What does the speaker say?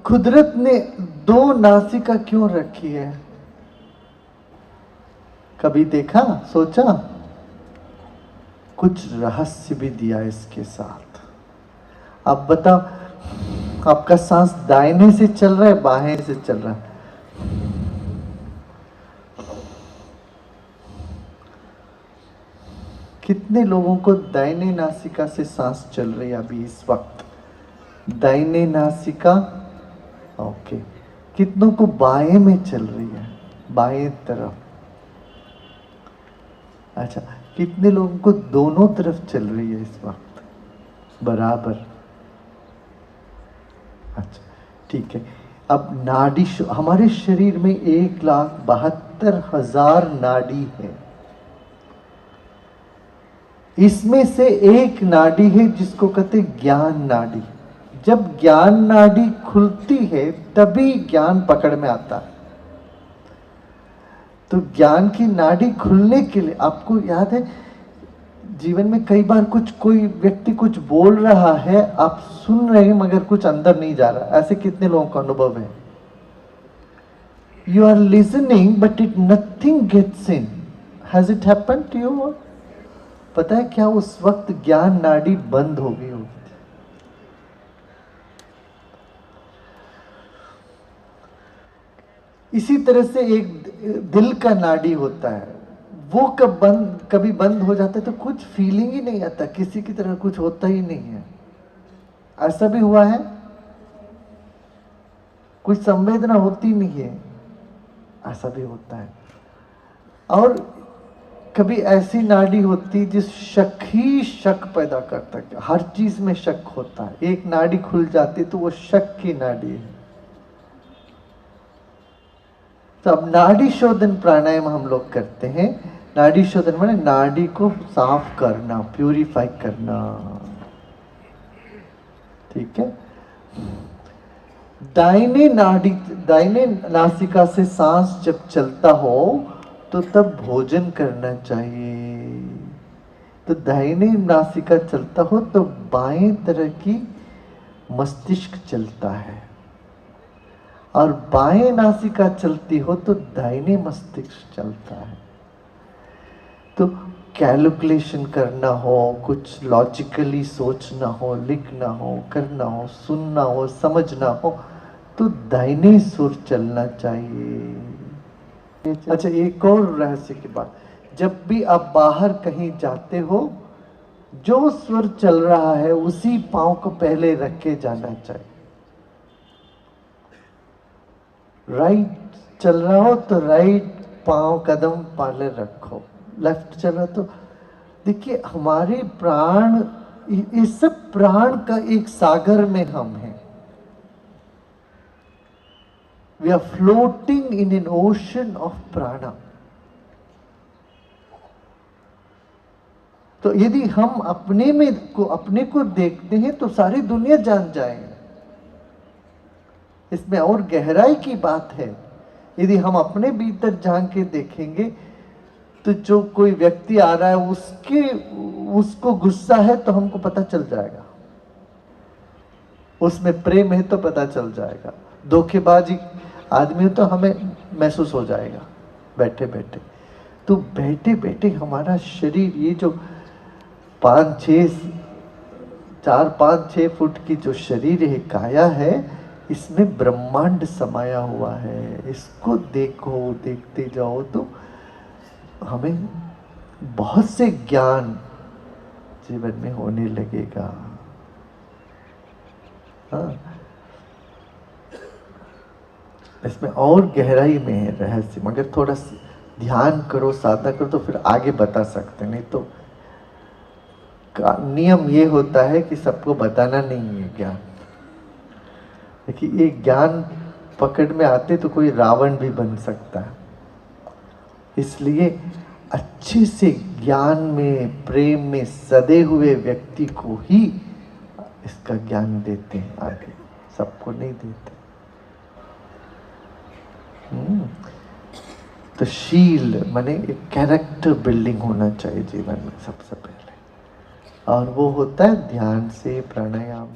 कुदरत ने दो नासिका क्यों रखी है? कभी देखा, सोचा? कुछ रहस्य भी दिया इसके साथ। अब बताओ, आपका सांस दाहिने से चल रहा है, बाएं से चल रहा है? कितने लोगों को दाहिने नासिका से सांस चल रही है अभी इस वक्त? दाहिने नासिका, ओके। कितनों को बाएं में चल रही है, बाएं तरफ? अच्छा, कितने लोगों को दोनों तरफ चल रही है इस वक्त बराबर? अच्छा, ठीक है। अब नाड़ी, हमारे शरीर में 1,72,000 नाड़ी है। इसमें से एक नाड़ी है जिसको कहते हैं ज्ञान नाड़ी। जब ज्ञान नाड़ी खुलती है तभी ज्ञान पकड़ में आता है। तो ज्ञान की नाड़ी खुलने के लिए, आपको याद है जीवन में कई बार कोई व्यक्ति कुछ बोल रहा है, आप सुन रहे हैं मगर कुछ अंदर नहीं जा रहा। ऐसे कितने लोगों का अनुभव है? You are listening but it nothing gets in. Has it happened to you? पता है क्या, उस वक्त ज्ञान नाड़ी बंद हो गई होगी। इसी तरह से एक दिल का नाड़ी होता है, वो कभी बंद हो जाता है तो कुछ फीलिंग ही नहीं आता, किसी की तरह कुछ होता ही नहीं है। ऐसा भी हुआ है? कुछ संवेदना होती नहीं है, ऐसा भी होता है। और कभी ऐसी नाड़ी होती जिस शक ही शक पैदा करता है, हर चीज में शक होता है। एक नाड़ी खुल जाती तो वो शक की नाड़ी है। तो अब नाड़ी शोधन प्राणायाम हम लोग करते हैं। नाड़ी शोधन माने नाड़ी को साफ करना, प्यूरिफाई करना, ठीक है। दाहिने नासिका से सांस जब चलता हो तो तब भोजन करना चाहिए। तो दाहिने नासिका चलता हो तो बाएं तरह की मस्तिष्क चलता है, और बाएं नासिका चलती हो तो दाहिने मस्तिष्क चलता है। तो कैलकुलेशन करना हो, कुछ लॉजिकली सोचना हो, लिखना हो, करना हो, सुनना हो, समझना हो, तो दाहिने सुर चलना चाहिए। अच्छा, एक और रहस्य की बात, जब भी आप बाहर कहीं जाते हो, जो स्वर चल रहा है उसी पांव को पहले रख के जाना चाहिए। राइट चल रहा हो तो राइट पांव कदम पहले रखो, लेफ्ट चल रहा तो देखिए, हमारे प्राण, इस सब प्राण का एक सागर में हम हैं। We are floating in an ocean of prana. तो यदि हम अपने को देखते हैं तो सारी दुनिया जान जाएगी। इसमें और गहराई की बात है। यदि हम अपने भीतर झांक के देखेंगे तो जो कोई व्यक्ति आ रहा है उसको गुस्सा है तो हमको पता चल जाएगा, उसमें प्रेम है तो पता चल जाएगा, धोखेबाजी आदमी तो हमें महसूस हो जाएगा बैठे बैठे। तो बैठे बैठे हमारा शरीर, ये जो 4-5-6 फुट की जो शरीर है, काया है, इसमें ब्रह्मांड समाया हुआ है। इसको देखो, देखते जाओ तो हमें बहुत से ज्ञान जीवन में होने लगेगा। हाँ, इसमें और गहराई में है रहस्य, मगर थोड़ा ध्यान करो, साधना करो तो फिर आगे बता सकते। नहीं तो नियम ये होता है कि सबको बताना नहीं है ज्ञान। देखिए, ये ज्ञान पकड़ में आते तो कोई रावण भी बन सकता है। इसलिए अच्छे से ज्ञान में, प्रेम में सदे हुए व्यक्ति को ही इसका ज्ञान देते हैं, आगे सबको नहीं देते। तो शील माने एक कैरेक्टर बिल्डिंग होना चाहिए जीवन में सबसे पहले, और वो होता है ध्यान से, प्राणायाम।